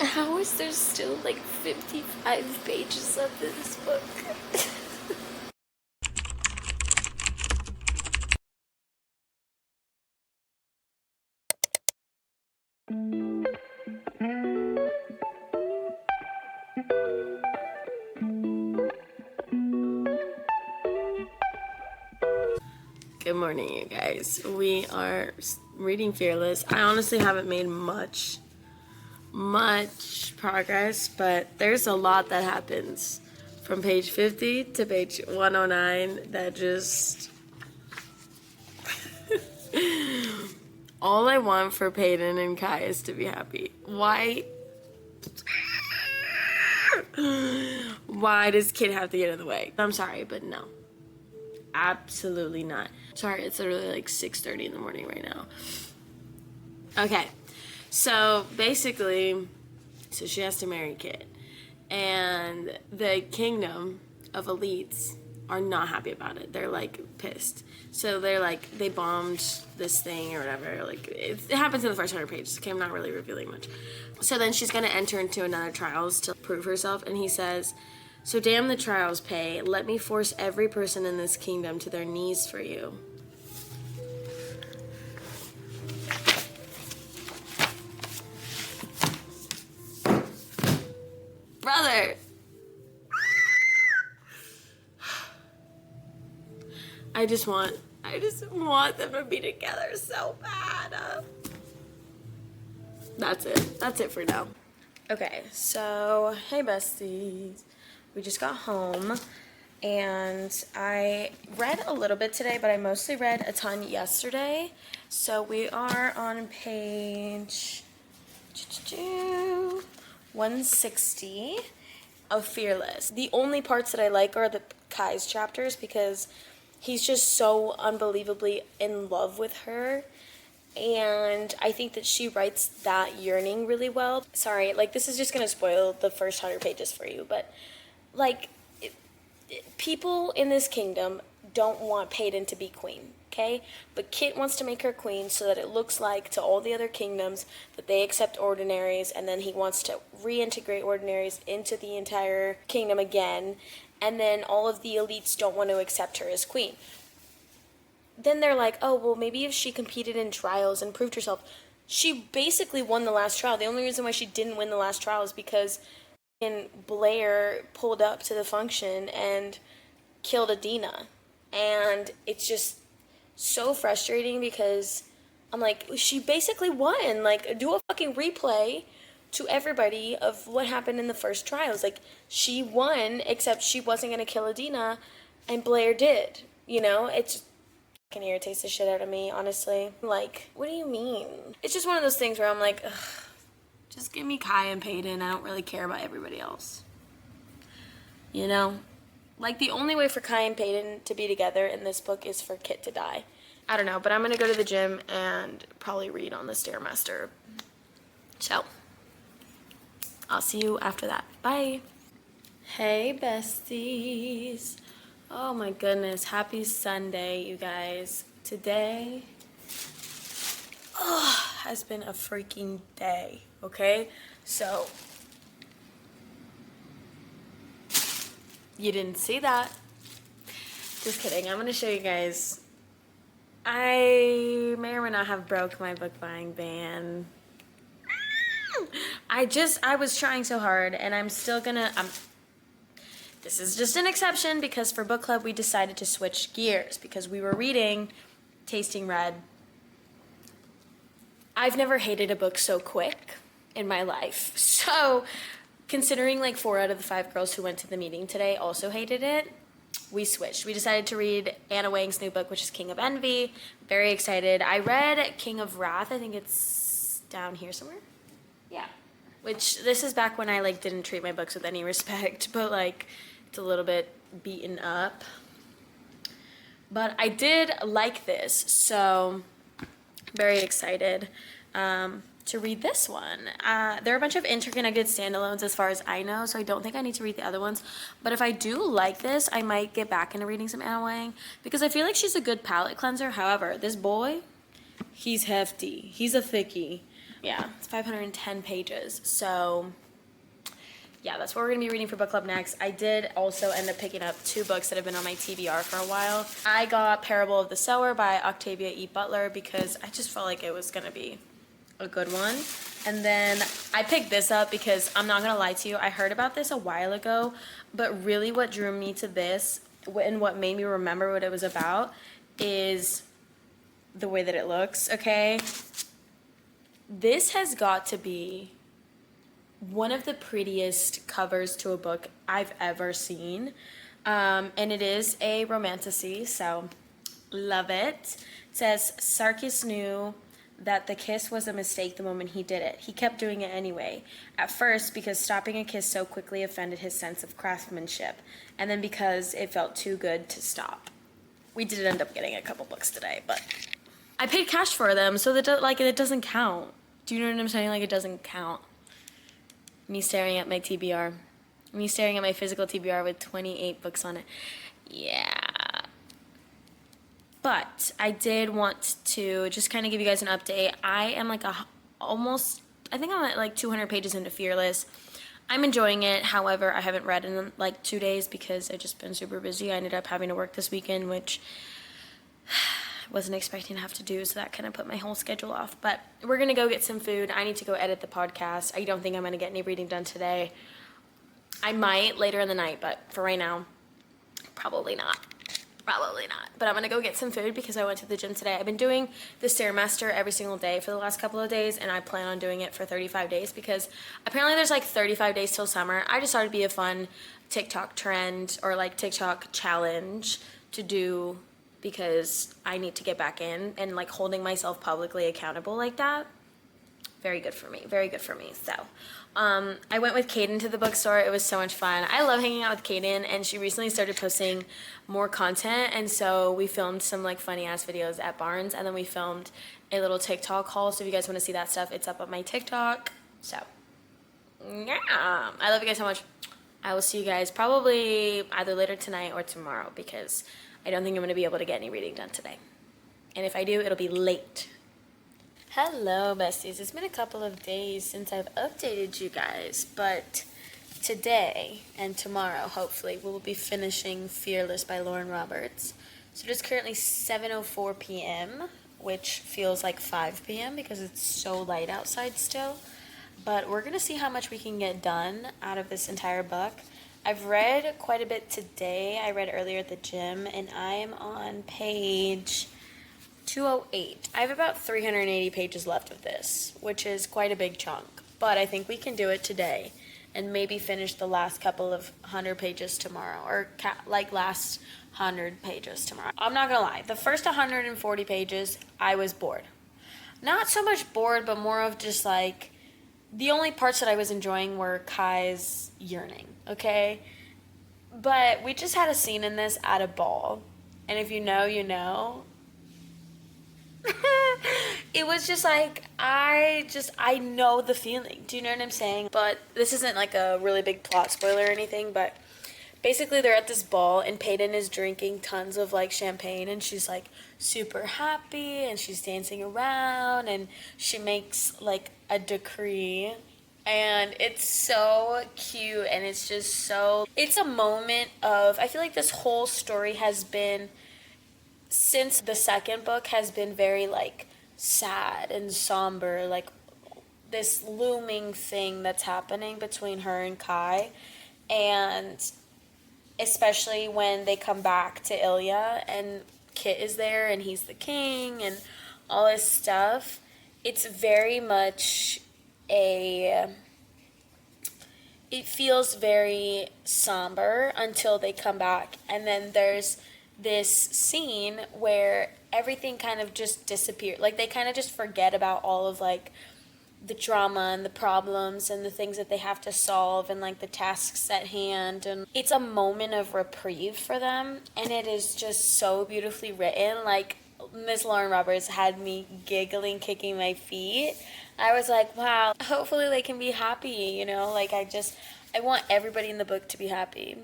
How is there still like 55 pages of this book? Good morning, you guys. We are reading Fearless. I honestly haven't made much progress, but there's a lot that happens from page 50 to page 109 that just all I want for Peyton and Kai is to be happy. Why does Kid have to get in the way? I'm sorry, but no. Absolutely not. Sorry, it's literally like 6:30 in the morning right now. Okay, so basically, she has to marry Kid, and the kingdom of elites are not happy about it. They're like pissed. So they're like, they bombed this thing or whatever. Like it happens in the first 100 pages. Okay, I'm not really revealing much. So then she's gonna enter into another trials to prove herself, and he says, "So damn the trials pay. Let me force every person in this kingdom to their knees for you." Brother! I just want them to be together so bad. That's it. That's it for now. Okay, so, hey besties. We just got home, and I read a little bit today, but I mostly read a ton yesterday. So we are on page 160 of Fearless. The only parts that I like are the Kai's chapters because he's just so unbelievably in love with her. And I think that she writes that yearning really well. Sorry, like this is just gonna spoil the first 100 pages for you, but like people in this kingdom don't want Peyton to be queen, okay? But Kit wants to make her queen so that it looks like to all the other kingdoms that they accept ordinaries, and then he wants to reintegrate ordinaries into the entire kingdom again, and then all of the elites don't want to accept her as queen. Then they're like, oh, well, maybe if she competed in trials and proved herself. She basically won the last trial. The only reason why she didn't win the last trial is because Blair pulled up to the function and killed Adina. And it's just so frustrating because I'm like, she basically won. Like, do a fucking replay to everybody of what happened in the first trials. Like, she won, except she wasn't going to kill Adina, and Blair did. You know, it's fucking irritates the shit out of me, honestly. Like, what do you mean? It's just one of those things where I'm like, ugh, just give me Kai and Peyton. I don't really care about everybody else. You know? Like, the only way for Kai and Peyton to be together in this book is for Kit to die. I don't know, but I'm gonna go to the gym and probably read on the Stairmaster. So, I'll see you after that. Bye. Hey, besties. Oh my goodness, happy Sunday, you guys. Today has been a freaking day, okay? So, you didn't see that. Just kidding, I'm gonna show you guys. I may or may not have broke my book buying ban. I was trying so hard, and I'm still gonna, this is just an exception because for book club we decided to switch gears because we were reading Tasting Red. I've never hated a book so quick in my life. So considering like 4 out of the 5 girls who went to the meeting today also hated it, we switched. We decided to read Anna Wang's new book, which is King of Envy. Very excited. I read King of Wrath. I think it's down here somewhere. Yeah. Which, this is back when I like didn't treat my books with any respect, but like it's a little bit beaten up. But I did like this, so very excited to read this one. There are a bunch of interconnected standalones as far as I know, so I don't think I need to read the other ones. But if I do like this, I might get back into reading some Anna Wang because I feel like she's a good palate cleanser. However, this boy, he's hefty. He's a thickie. Yeah, it's 510 pages. So yeah, that's what we're gonna be reading for book club next. I did also end up picking up 2 books that have been on my TBR for a while. I got Parable of the Sower by Octavia E. Butler because I just felt like it was gonna be a good one. And then I picked this up because I'm not gonna lie to you, I heard about this a while ago, but really what drew me to this and what made me remember what it was about is the way that it looks, okay? This has got to be one of the prettiest covers to a book I've ever seen. And it is a romantasy, so love it. It says, Sarkis knew that the kiss was a mistake the moment he did it. He kept doing it anyway. At first, because stopping a kiss so quickly offended his sense of craftsmanship, and then because it felt too good to stop. We did end up getting a couple books today, but I paid cash for them, so that like it doesn't count. Do you know what I'm saying? Like, it doesn't count. Me staring at my TBR. Me staring at my physical TBR with 28 books on it. Yeah. But I did want to just kind of give you guys an update. I am like I think I'm at like 200 pages into Fearless. I'm enjoying it. However, I haven't read in like 2 days because I've just been super busy. I ended up having to work this weekend, which wasn't expecting to have to do, so that kind of put my whole schedule off. But we're gonna go get some food. I need to go edit the podcast. I don't think I'm gonna get any reading done today. I might later in the night, but for right now, probably not. But I'm gonna go get some food because I went to the gym today. I've been doing the Stairmaster every single day for the last couple of days, and I plan on doing it for 35 days because apparently there's like 35 days till summer. I just thought it'd be a fun TikTok trend or like TikTok challenge to do because I need to get back in, and like holding myself publicly accountable like that, very good for me, so I went with Kaden to the bookstore. It was so much fun. I love hanging out with Kaden, and she recently started posting more content, and so we filmed some like funny ass videos at Barnes, and then we filmed a little TikTok haul. So if you guys want to see that stuff, it's up on my TikTok. So yeah, I love you guys so much. I will see you guys probably either later tonight or tomorrow because I don't think I'm going to be able to get any reading done today. And if I do, it'll be late. Hello, besties. It's been a couple of days since I've updated you guys, but today and tomorrow, hopefully, we'll be finishing Fearless by Lauren Roberts. So it is currently 7:04 p.m., which feels like 5 p.m. because it's so light outside still. But we're going to see how much we can get done out of this entire book. I've read quite a bit today. I read earlier at the gym, and I am on page 208. I have about 380 pages left of this, which is quite a big chunk. But I think we can do it today and maybe finish the last couple of 100 pages tomorrow, or like last 100 pages tomorrow. I'm not gonna lie, the first 140 pages, I was bored. Not so much bored, but more of just like, the only parts that I was enjoying were Kai's yearning, okay? But we just had a scene in this at a ball. And if you know, you know. It was just like, I know the feeling. Do you know what I'm saying? But this isn't like a really big plot spoiler or anything, but basically they're at this ball and Peyton is drinking tons of like champagne and she's like super happy and she's dancing around and she makes like a decree and it's so cute and it's just so, it's a moment of, I feel like this whole story has been, since the second book, has been very like sad and somber, like this looming thing that's happening between her and Kai, and especially when they come back to Ilya and Kit is there and he's the king and all this stuff. It's very much it feels very somber until they come back, and then there's this scene where everything kind of just disappears. Like, they kind of just forget about all of, like, the drama and the problems and the things that they have to solve and, like, the tasks at hand. And it's a moment of reprieve for them, and it is just so beautifully written. Like, Miss Lauren Roberts had me giggling, kicking my feet. I was like, wow, hopefully they can be happy, you know? Like, I want everybody in the book to be happy.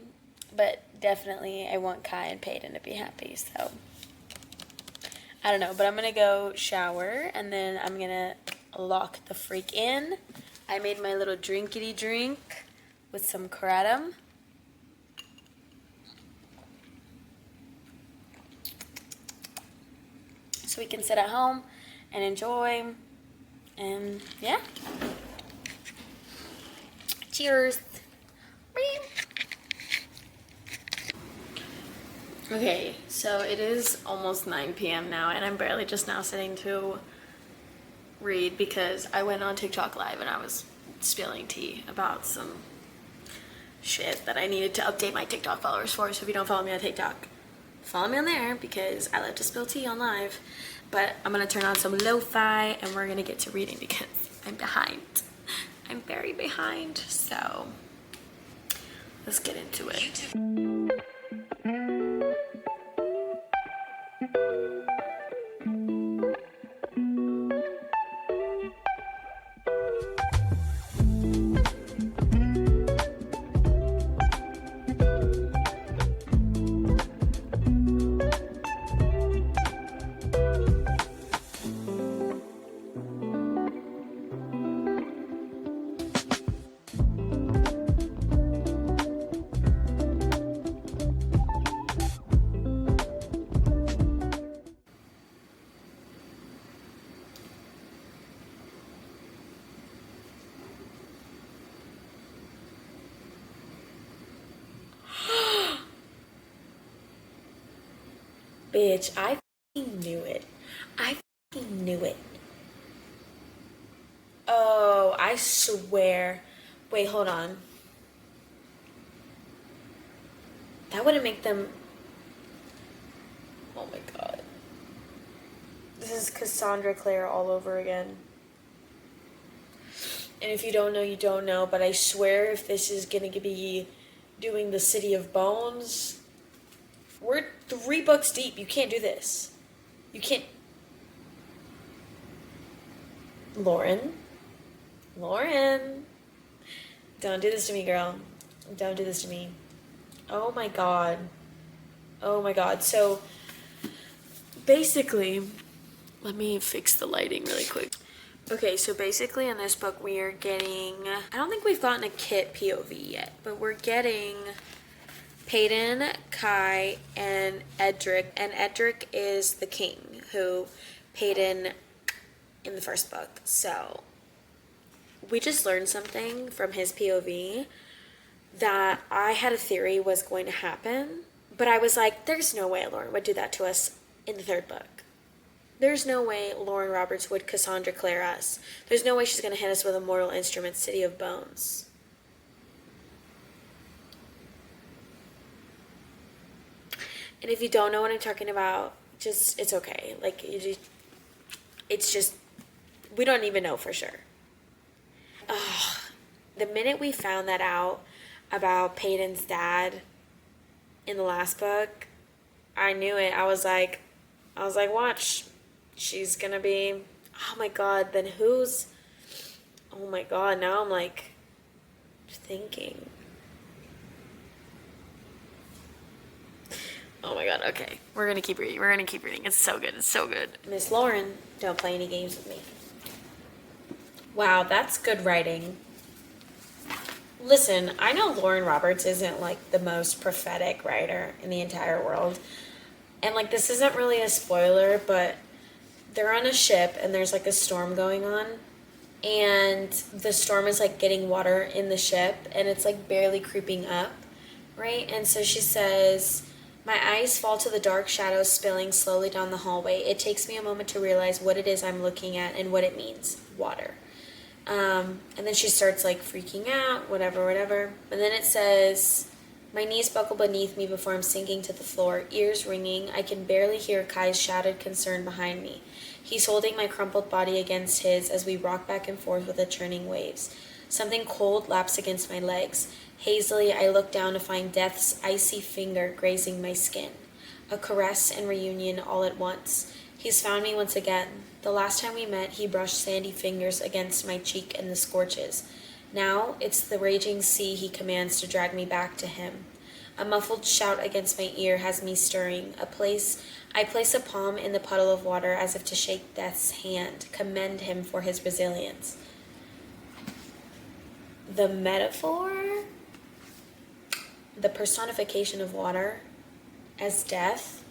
But definitely I want Kai and Peyton to be happy, so I don't know. But I'm going to go shower, and then I'm going to lock the freak in. I made my little drinkity drink with some kratom. So we can sit at home and enjoy. And yeah. Cheers. Okay, so it is almost 9 p.m. now, and I'm barely just now sitting to read because I went on TikTok live and I was spilling tea about some shit that I needed to update my TikTok followers for. So if you don't follow me on TikTok, follow me on there because I love to spill tea on live. But I'm gonna turn on some lo-fi and we're gonna get to reading because I'm behind. I'm very behind, so let's get into it. Bitch, I fucking knew it. I fucking knew it. Oh, I swear. Wait, hold on. That wouldn't make them... Oh my god. This is Cassandra Clare all over again. And if you don't know, you don't know. But I swear if this is gonna be doing the City of Bones... We're 3 books deep. You can't do this. You can't... Lauren? Don't do this to me, girl. Don't do this to me. Oh my god. Oh my god. So, basically... Let me fix the lighting really quick. Okay, so basically in this book we are getting... I don't think we've gotten a Kit POV yet, but we're getting... Peyton, Kai, and Edric. And Edric is the king who Peyton in the first book. So we just learned something from his POV that I had a theory was going to happen. But I was like, there's no way Lauren would do that to us in the 3rd book. There's no way Lauren Roberts would Cassandra Clare us. There's no way she's going to hit us with a mortal instrument, City of Bones. And if you don't know what I'm talking about, just, it's okay. Like, it's just, we don't even know for sure. Ugh. The minute we found that out about Peyton's dad in the last book, I knew it. I was like, watch. She's gonna be, oh my god, then who's, oh my god, now I'm like, thinking. Oh my god, okay. We're gonna keep reading. It's so good. It's so good. Miss Lauren, don't play any games with me. Wow, that's good writing. Listen, I know Lauren Roberts isn't like the most prophetic writer in the entire world. And like this isn't really a spoiler, but they're on a ship and there's like a storm going on. And the storm is like getting water in the ship and it's like barely creeping up, right? And so she says... My eyes fall to the dark shadows spilling slowly down the hallway. It takes me a moment to realize what it is I'm looking at and what it means. Water. And then she starts like freaking out, whatever. And then it says, my knees buckle beneath me before I'm sinking to the floor, ears ringing. I can barely hear Kai's shouted concern behind me. He's holding my crumpled body against his as we rock back and forth with the churning waves. Something cold laps against my legs. Hazily, I look down to find death's icy finger grazing my skin. A caress and reunion all at once. He's found me once again. The last time we met, he brushed sandy fingers against my cheek in the scorches. Now, it's the raging sea he commands to drag me back to him. A muffled shout against my ear has me stirring. I place a palm in the puddle of water as if to shake death's hand, commend him for his resilience. The metaphor, the personification of water as death,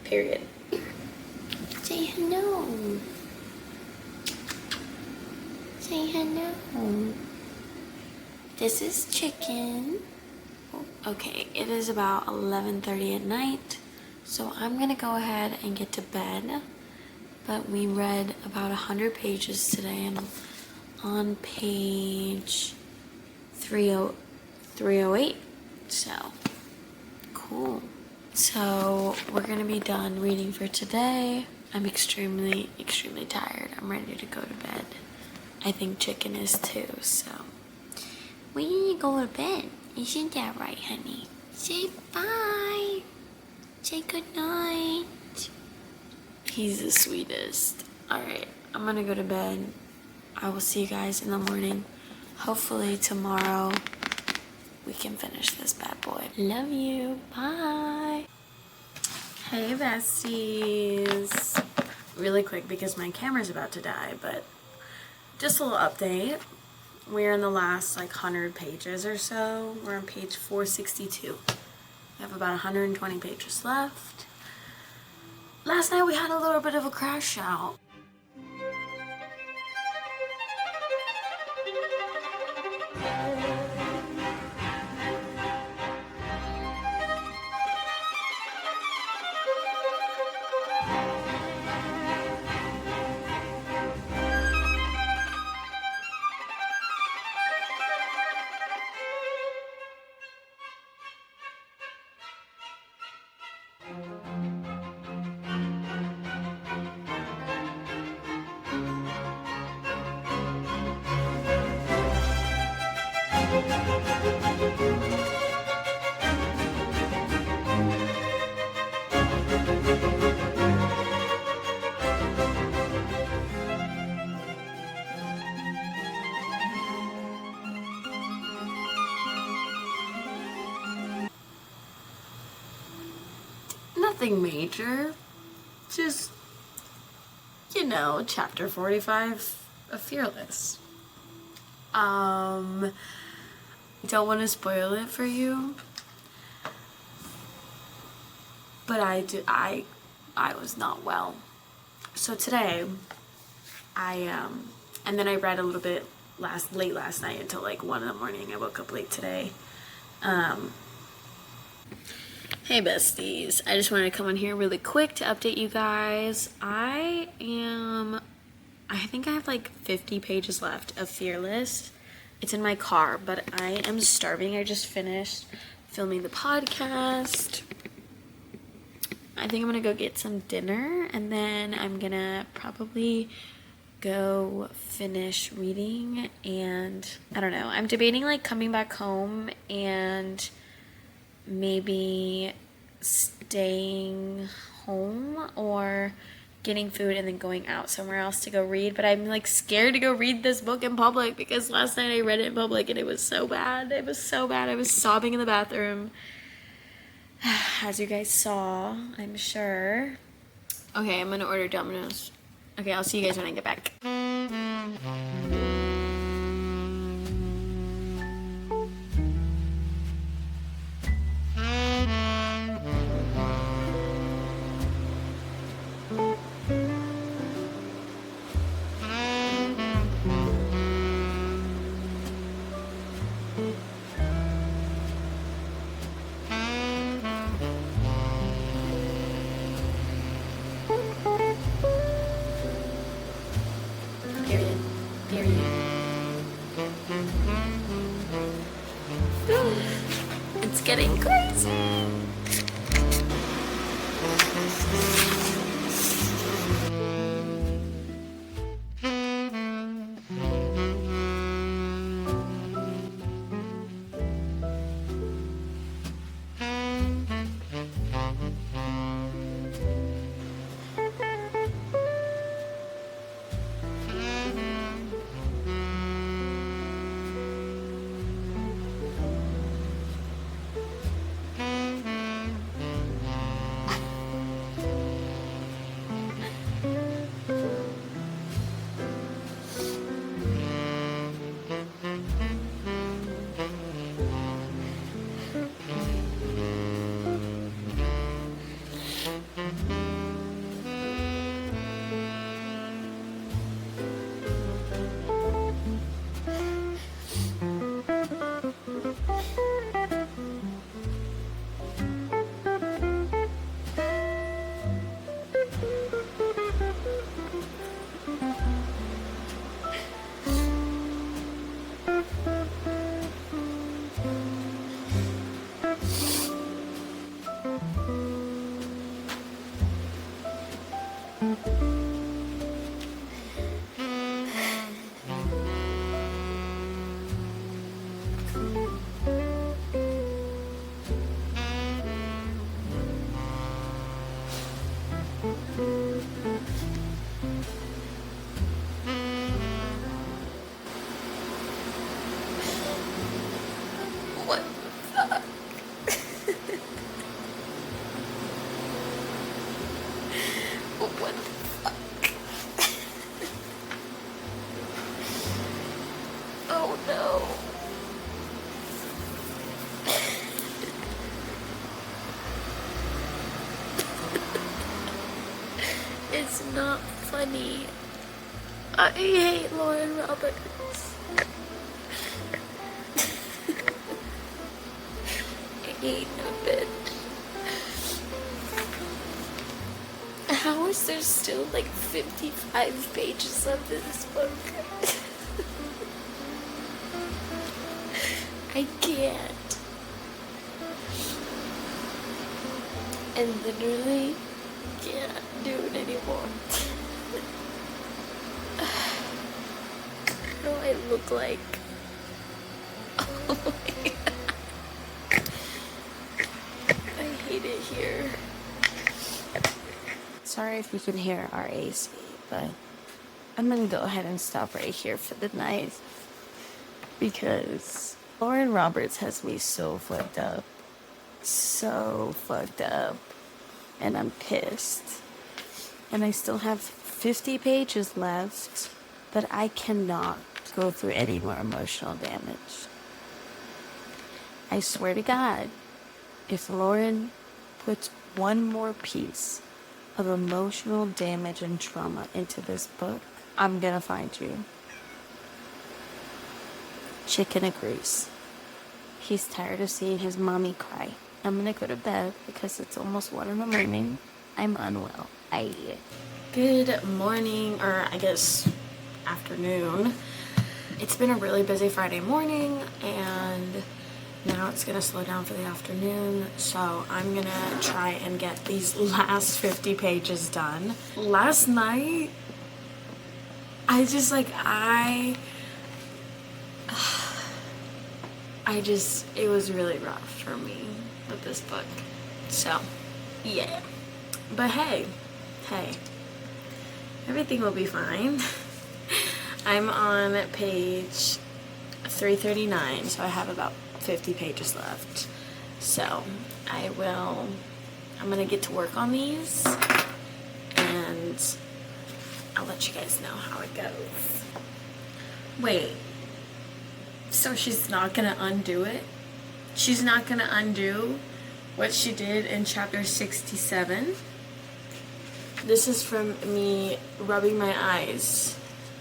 period. Say hello. Say hello. This is Chicken. Okay, it is about 11:30 at night, so I'm gonna go ahead and get to bed. But we read about 100 pages today, and on page 308, so cool. So we're gonna be done reading for today. I'm extremely tired. I'm ready to go to bed. I think Chicken is too, so we need to go to bed. Isn't that right, honey? Say bye. Say good night. He's the sweetest. Alright, I'm gonna go to bed. I will see you guys in the morning. Hopefully tomorrow we can finish this bad boy. Love you. Bye. Hey, besties. Really quick because my camera's about to die, but just a little update. We're in the last like 100 pages or so. We're on page 462. We have about 120 pages left. Last night we had a little bit of a crash out. Nothing major, just, you know, chapter 45 of Fearless. Don't want to spoil it for you, but I was not well. So today, and then I read a little bit late last night until like 1 in the morning. I woke up late today. Hey besties, I just wanted to come in here really quick to update you guys. I think I have like 50 pages left of Fearless. It's in my car, but I am starving. I just finished filming the podcast. I think I'm gonna go get some dinner, and then I'm gonna probably go finish reading, and I don't know. I'm debating like coming back home and maybe staying home or getting food and then going out somewhere else to go read. But I'm like scared to go read this book in public because last night I read it in public and it was so bad. It was so bad. I was sobbing in the bathroom, as you guys saw, I'm sure. Okay, I'm gonna order Domino's. Okay, I'll see you guys when I get back. It's getting crazy. me. I hate Lauren Roberts. I hate that bitch. How is there still like 55 pages of this book? I can't. I literally can't do it anymore. What do I look like? Oh my God. I hate it here. Sorry if you can hear our AC, but I'm gonna go ahead and stop right here for the night because Lauren Roberts has me so fucked up. So fucked up. And I'm pissed. And I still have 50 pages left, but I cannot go through any more emotional damage. I swear to God, if Lauren puts one more piece of emotional damage and trauma into this book, I'm gonna find you. Chicken agrees. He's tired of seeing his mommy cry. I'm gonna go to bed because it's almost 1 in the morning. I'm unwell. Good morning, or I guess afternoon. It's been a really busy Friday morning, and now it's gonna slow down for the afternoon, so I'm gonna try and get these last 50 pages done. Last night, it was really rough for me with this book. So, yeah. But hey, everything will be fine. I'm on page 339, so I have about 50 pages left. So, I'm gonna get to work on these, and I'll let you guys know how it goes. Wait. So she's not gonna undo it? She's not gonna undo what she did in chapter 67? This is from me rubbing my eyes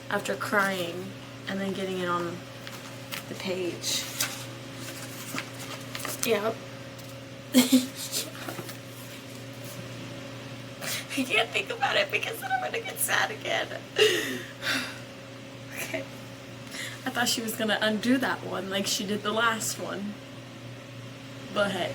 after crying and then getting it on the page. Yep. I can't think about it because then I'm gonna get sad again. Okay. I thought she was gonna undo that one like she did the last one. But hey.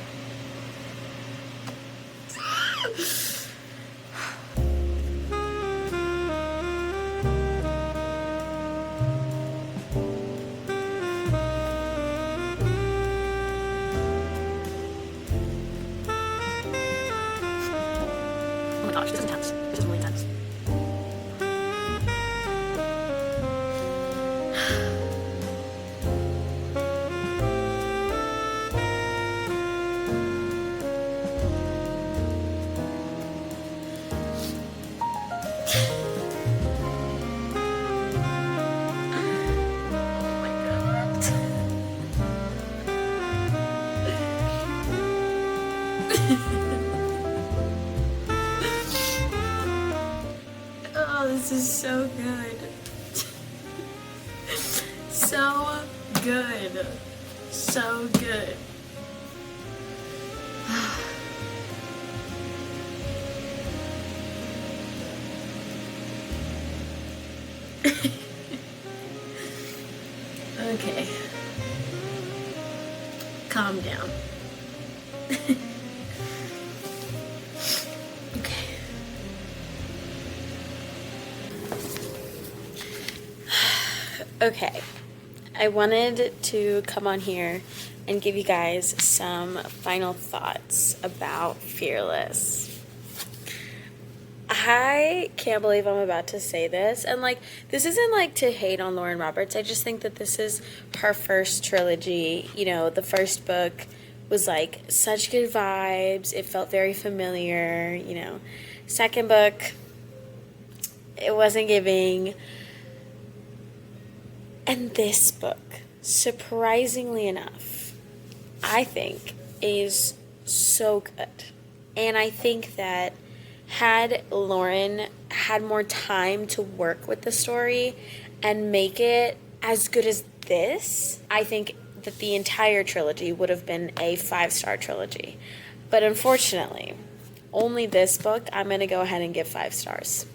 Oh my gosh, this is intense. This is really intense. Oh, this is so good. So good. So good. Okay. Calm down. Okay. Okay. I wanted to come on here and give you guys some final thoughts about Fearless. I can't believe I'm about to say this, and like, this isn't like to hate on Lauren Roberts. I just think that this is her first trilogy. You know, the first book was like such good vibes. It felt very familiar, you know. Second book, it wasn't giving. And this book, surprisingly enough, I think is so good. And I think that had Lauren had more time to work with the story and make it as good as this, I think that the entire trilogy would have been a 5-star trilogy. But unfortunately, only this book, I'm going to go ahead and give 5 stars.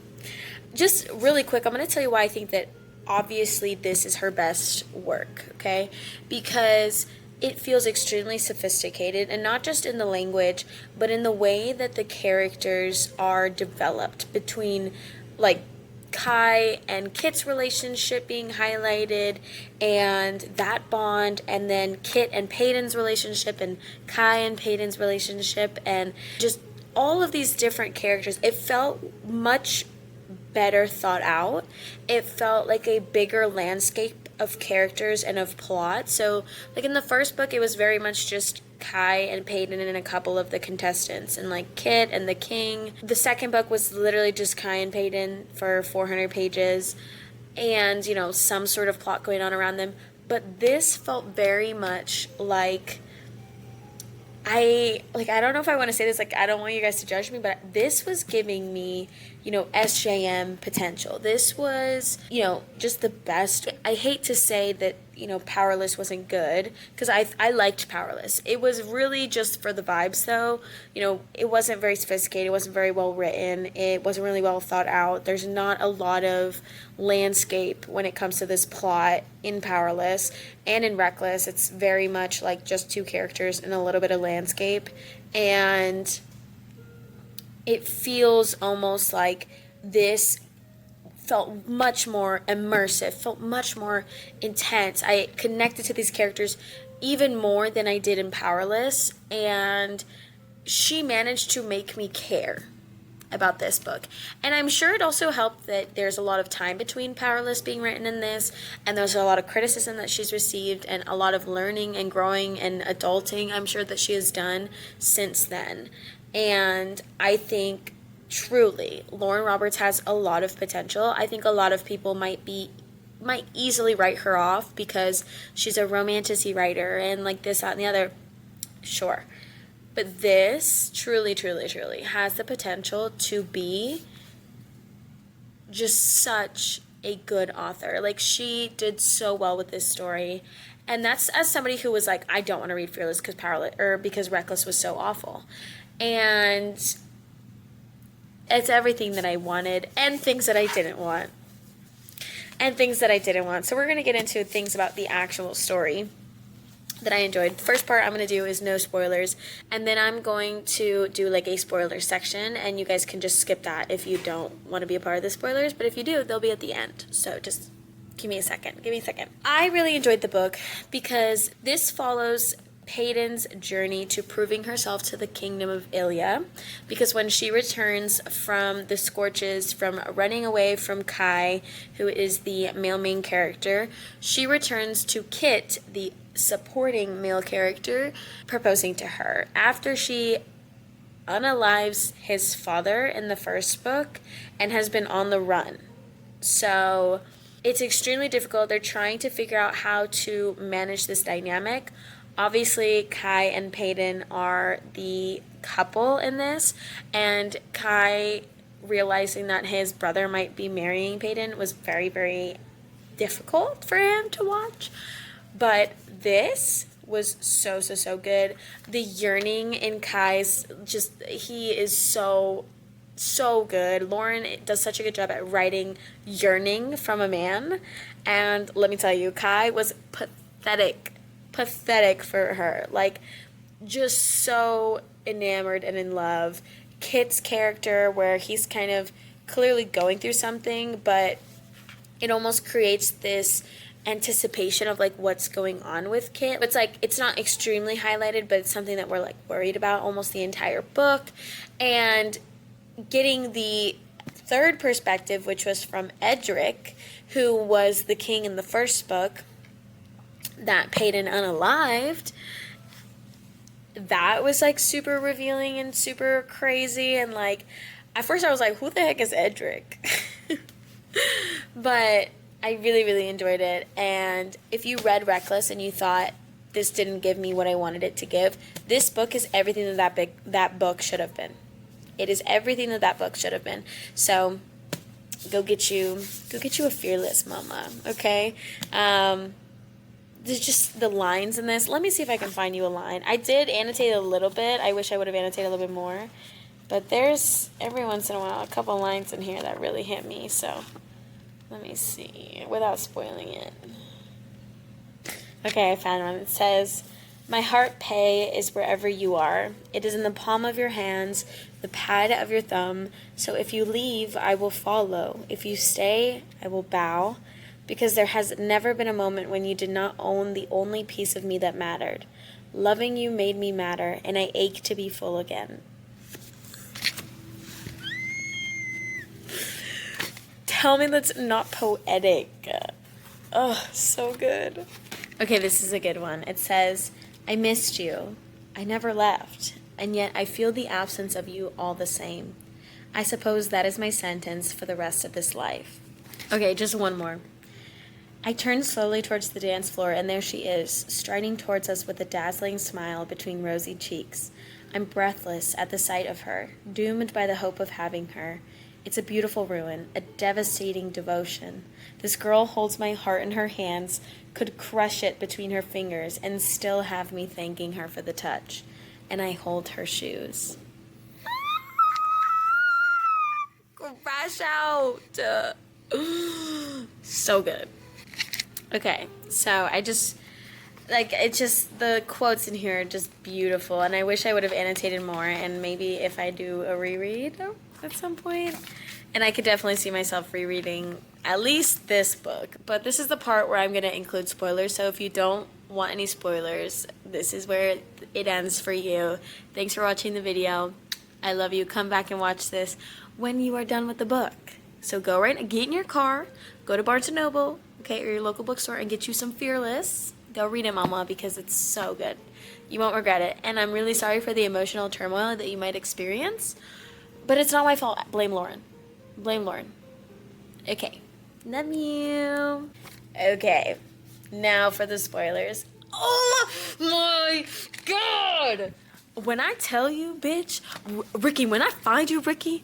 Just really quick, I'm going to tell you why I think that obviously this is her best work, okay? Because it feels extremely sophisticated, and not just in the language, but in the way that the characters are developed between, like, Kai and Kit's relationship being highlighted, and that bond, and then Kit and Peyton's relationship, and Kai and Peyton's relationship, and just all of these different characters. It felt much better thought out. It felt like a bigger landscape of characters and of plot. So, like in the first book, it was very much just Kai and Peyton and a couple of the contestants, and like Kit and the King. The second book was literally just Kai and Peyton for 400 pages, and you know, some sort of plot going on around them. But this felt very much like, I don't know if I want to say this, like, I don't want you guys to judge me, but this was giving me, you know, SJM potential. This was, you know, just the best. I hate to say that, you know, Powerless wasn't good, because I liked Powerless. It was really just for the vibes, though. You know, it wasn't very sophisticated. It wasn't very well written. It wasn't really well thought out. There's not a lot of landscape when it comes to this plot in Powerless. And in Reckless, it's very much like just 2 characters and a little bit of landscape. And it feels almost like this felt much more immersive, felt much more intense. I connected to these characters even more than I did in Powerless, and she managed to make me care about this book. And I'm sure it also helped that there's a lot of time between Powerless being written in this, and there's a lot of criticism that she's received, and a lot of learning and growing and adulting I'm sure that she has done since then. And I think truly Lauren Roberts has a lot of potential. I think a lot of people might easily write her off because she's a romantasy writer and like this, that, and the other. Sure. But this truly, truly, truly has the potential to be just such a good author. Like, she did so well with this story. And that's as somebody who was like, I don't want to read Fearless because Reckless was so awful. And it's everything that I wanted and things that I didn't want. So we're going to get into things about the actual story that I enjoyed. First part I'm going to do is no spoilers, and then I'm going to do like a spoiler section, and you guys can just skip that if you don't want to be a part of the spoilers, but if you do, they'll be at the end. So just give me a second. I really enjoyed the book because this follows Peyton's journey to proving herself to the kingdom of Ilya, because when she returns from the Scorches, from running away from Kai, who is the male main character, she returns to Kit, the supporting male character, proposing to her after she unalives his father in the first book and has been on the run. So it's extremely difficult. They're trying to figure out how to manage this dynamic. Obviously, Kai and Peyton are the couple in this, and Kai realizing that his brother might be marrying Peyton was very, very difficult for him to watch. But this was so, so, so good. The yearning in Kai's, he is so, so good. Lauren does such a good job at writing yearning from a man. And let me tell you, Kai was pathetic for her. Like, just so enamored and in love. Kit's character, where he's kind of clearly going through something, but it almost creates this anticipation of like what's going on with Kit. It's like, it's not extremely highlighted, but it's something that we're like worried about almost the entire book. And getting the third perspective, which was from Edric, who was the king in the first book that Peyton unalived, that was like super revealing and super crazy. And like, at first I was like, who the heck is Edric? But I really, really enjoyed it. And if you read Reckless and you thought this didn't give me what I wanted it to give, this book is everything that book should have been. It is everything that that book should have been. So go get you a Fearless, mama, okay? There's just the lines in this. Let me see if I can find you a line. I did annotate a little bit. I wish I would have annotated a little bit more. But there's, every once in a while, a couple lines in here that really hit me. So let me see, without spoiling it. Okay, I found one. It says, "My heart pay is wherever you are. It is in the palm of your hands, the pad of your thumb. So if you leave, I will follow. If you stay, I will bow. Because there has never been a moment when you did not own the only piece of me that mattered. Loving you made me matter, and I ache to be full again." Tell me that's not poetic. Oh, so good. Okay, this is a good one. It says, "I missed you. I never left, and yet I feel the absence of you all the same. I suppose that is my sentence for the rest of this life." Okay, just one more. "I turned slowly towards the dance floor, and there she is, striding towards us with a dazzling smile between rosy cheeks. I'm breathless at the sight of her, doomed by the hope of having her. It's a beautiful ruin, a devastating devotion. This girl holds my heart in her hands, could crush it between her fingers, and still have me thanking her for the touch. And I hold her shoes." Crash out! So good. Okay, so I just, like, it's just, the quotes in here are just beautiful, and I wish I would have annotated more, and maybe if I do a reread at some point, and I could definitely see myself rereading at least this book, but this is the part where I'm going to include spoilers, so if you don't want any spoilers, this is where it ends for you. Thanks for watching the video. I love you. Come back and watch this when you are done with the book. So get in your car, go to Barnes & Noble, okay, or your local bookstore, and get you some Fearless. Go read it, mama, because it's so good. You won't regret it. And I'm really sorry for the emotional turmoil that you might experience, but it's not my fault. Blame Lauren. Blame Lauren. Okay. Love you. Okay. Now for the spoilers. Oh my God! When I tell you, bitch, Ricky, when I find you, Ricky,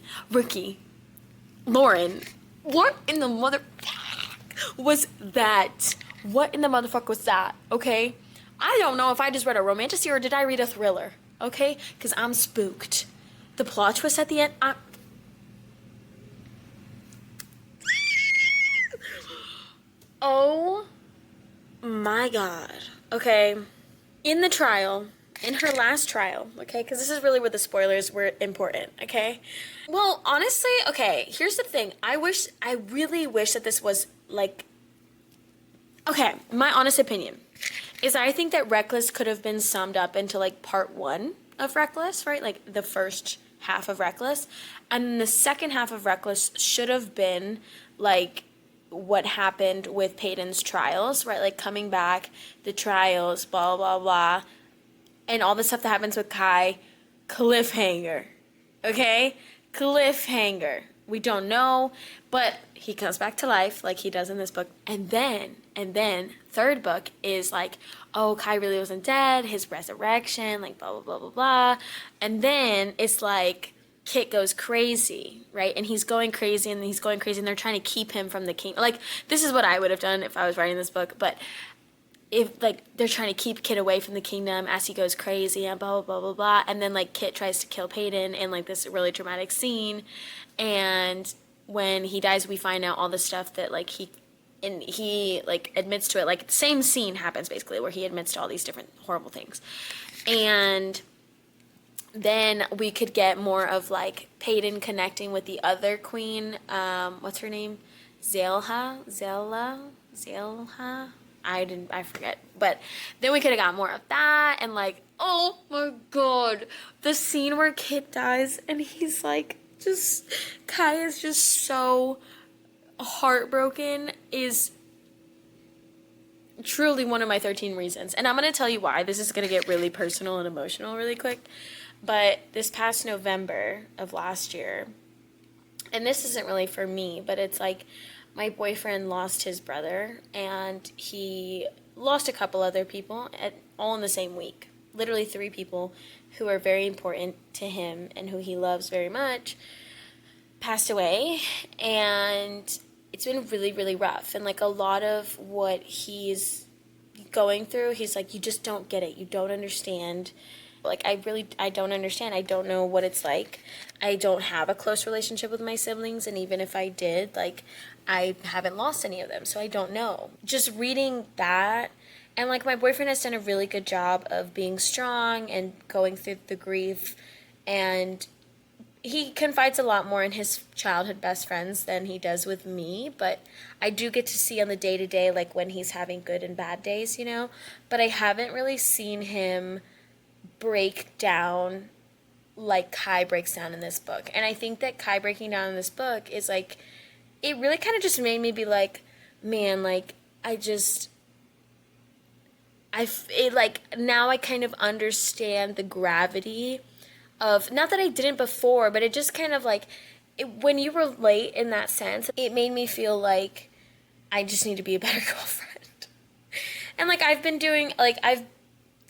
Lauren, what in the mother was that? What in the motherfucker was that? Okay? I don't know if I just read a romantasy or did I read a thriller. Okay? Because I'm spooked. The plot twist at the end, oh my God. Okay. In the trial, in her last trial, okay, because this is really where the spoilers were important, okay? Well, honestly, okay, here's the thing. I really wish that this was, like, okay, my honest opinion is I think that Reckless could have been summed up into, like, part 1 of Reckless, right? Like, the first half of Reckless. And then the second half of Reckless should have been, like, what happened with Peyton's trials, right? Like, coming back, the trials, blah, blah, blah. And all the stuff that happens with Kai, cliffhanger, okay? Cliffhanger. We don't know, but he comes back to life like he does in this book. And then, third book is like, oh, Kai really wasn't dead, his resurrection, like blah, blah, blah, blah, blah. And then it's like, Kit goes crazy, right? And he's going crazy, and they're trying to keep him from the king. Like, this is what I would have done if I was writing this book, but if, like, they're trying to keep Kit away from the kingdom as he goes crazy and blah, blah, blah, blah, blah. And then, like, Kit tries to kill Peyton in, like, this really dramatic scene. And when he dies, we find out all the stuff that, like, he like, admits to it. Like, the same scene happens, basically, where he admits to all these different horrible things. And then we could get more of, like, Peyton connecting with the other queen. What's her name? Zela? I forget. But then we could have got more of that, and, like, oh my God, the scene where Kit dies and he's like, Kai is just so heartbroken is truly one of my 13 reasons. And I'm going to tell you why. This is going to get really personal and emotional really quick. But this past November of last year, and this isn't really for me, but it's like, my boyfriend lost his brother, and he lost a couple other people all in the same week. literally 3 people who are very important to him and who he loves very much passed away, and it's been really, really rough. And like a lot of what he's going through, he's like, you just don't get it. You don't understand. Like, I don't understand. I don't know what it's like. I don't have a close relationship with my siblings, and even if I did, like, I haven't lost any of them, so I don't know. Just reading that, and like my boyfriend has done a really good job of being strong and going through the grief, and he confides a lot more in his childhood best friends than he does with me, but I do get to see on the day-to-day, like when he's having good and bad days, you know, but I haven't really seen him break down like Kai breaks down in this book. And I think that Kai breaking down in this book is like, it really kind of just made me be like, man, like, now I kind of understand the gravity of, not that I didn't before, but it just kind of like, when you relate in that sense, it made me feel like I just need to be a better girlfriend. And like, I've been doing, like,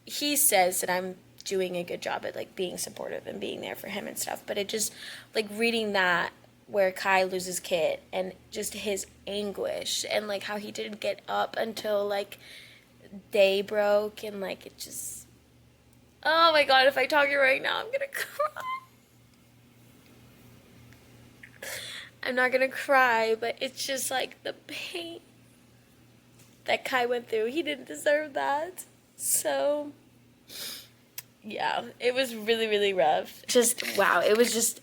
he says that I'm doing a good job at like being supportive and being there for him and stuff, but it just, like, reading that where Kai loses Kit and just his anguish and like how he didn't get up until like day broke, and like it just, oh my god, if I talk it right now, I'm gonna cry. I'm not gonna cry, but it's just like the pain that Kai went through. He didn't deserve that. So, yeah, it was really, really rough. Just, wow, it was just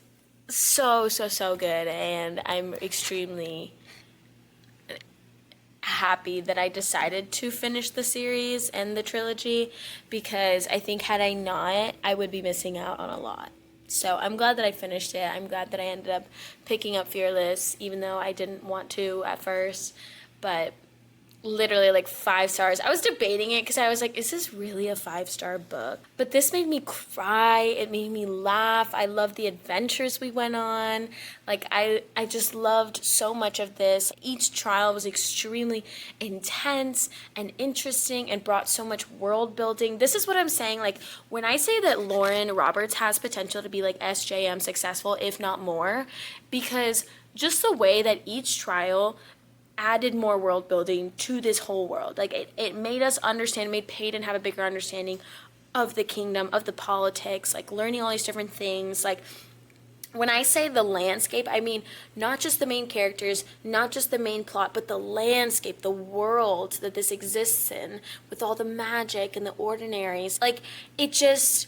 so, so, so good, and I'm extremely happy that I decided to finish the series and the trilogy, because I think had I not, I would be missing out on a lot. So I'm glad that I finished it. I'm glad that I ended up picking up Fearless, even though I didn't want to at first, but literally like 5 stars. I was debating it because I was like, is this really a 5-star book? But this made me cry. It made me laugh. I loved the adventures we went on. Like, I just loved so much of this. Each trial was extremely intense and interesting and brought so much world building. This is what I'm saying. Like, when I say that Lauren Roberts has potential to be like SJM successful, if not more, because just the way that each trial added more world building to this whole world. Like, it made us understand, made Peyton have a bigger understanding of the kingdom, of the politics, like learning all these different things. Like, when I say the landscape, I mean not just the main characters, not just the main plot, but the landscape, the world that this exists in, with all the magic and the ordinaries. Like, it just,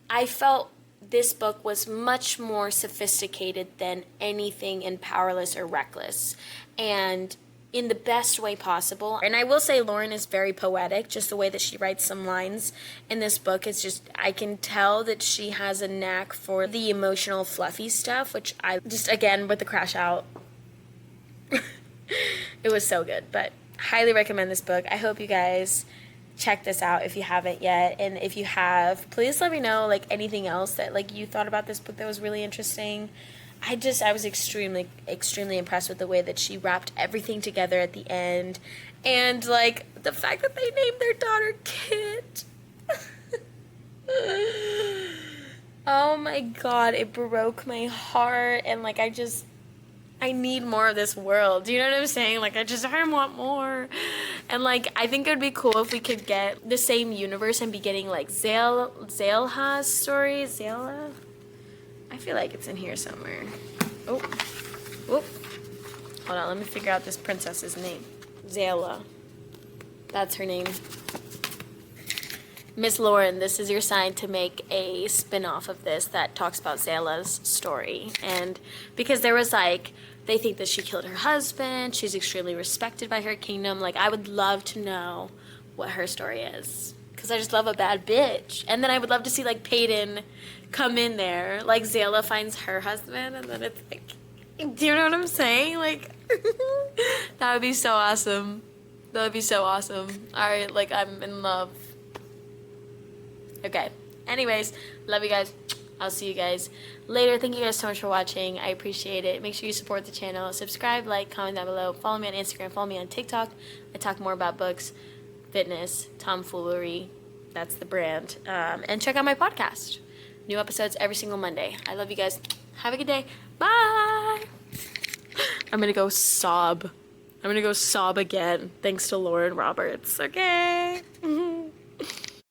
I felt this book was much more sophisticated than anything in Powerless or Reckless, and in the best way possible. And I will say Lauren is very poetic. Just the way that she writes some lines in this book is just, I can tell that she has a knack for the emotional fluffy stuff, which I just, again, with the crash out, it was so good. But highly recommend this book. I hope you guys check this out if you haven't yet, and if you have, please let me know like anything else that like you thought about this book that was really interesting. I was extremely, extremely impressed with the way that she wrapped everything together at the end. And, like, the fact that they named their daughter Kit. Oh my god, it broke my heart. And, like, I need more of this world. Do you know what I'm saying? Like, I want more. And, like, I think it would be cool if we could get the same universe and be getting, like, Zaleha's story. Zala? I feel like it's in here somewhere. Oh. Hold on, let me figure out this princess's name. Zala. That's her name. Miss Lauren, this is your sign to make a spin-off of this that talks about Zala's story. And because there was like, they think that she killed her husband, she's extremely respected by her kingdom. Like, I would love to know what her story is, because I just love a bad bitch. And then I would love to see like Peyton come in there, like Zala finds her husband, and then it's like, do you know what I'm saying? Like, that would be so awesome. That would be so awesome. Alright, like, I'm in love. Okay. Anyways, love you guys. I'll see you guys later. Thank you guys so much for watching. I appreciate it. Make sure you support the channel. Subscribe, like, comment down below. Follow me on Instagram. Follow me on TikTok. I talk more about books, fitness, tomfoolery, That's the brand. And check out my podcast. New episodes every single Monday. I love you guys. Have a good day. Bye. I'm gonna go sob. I'm gonna go sob again. Thanks to Lauren Roberts. Okay.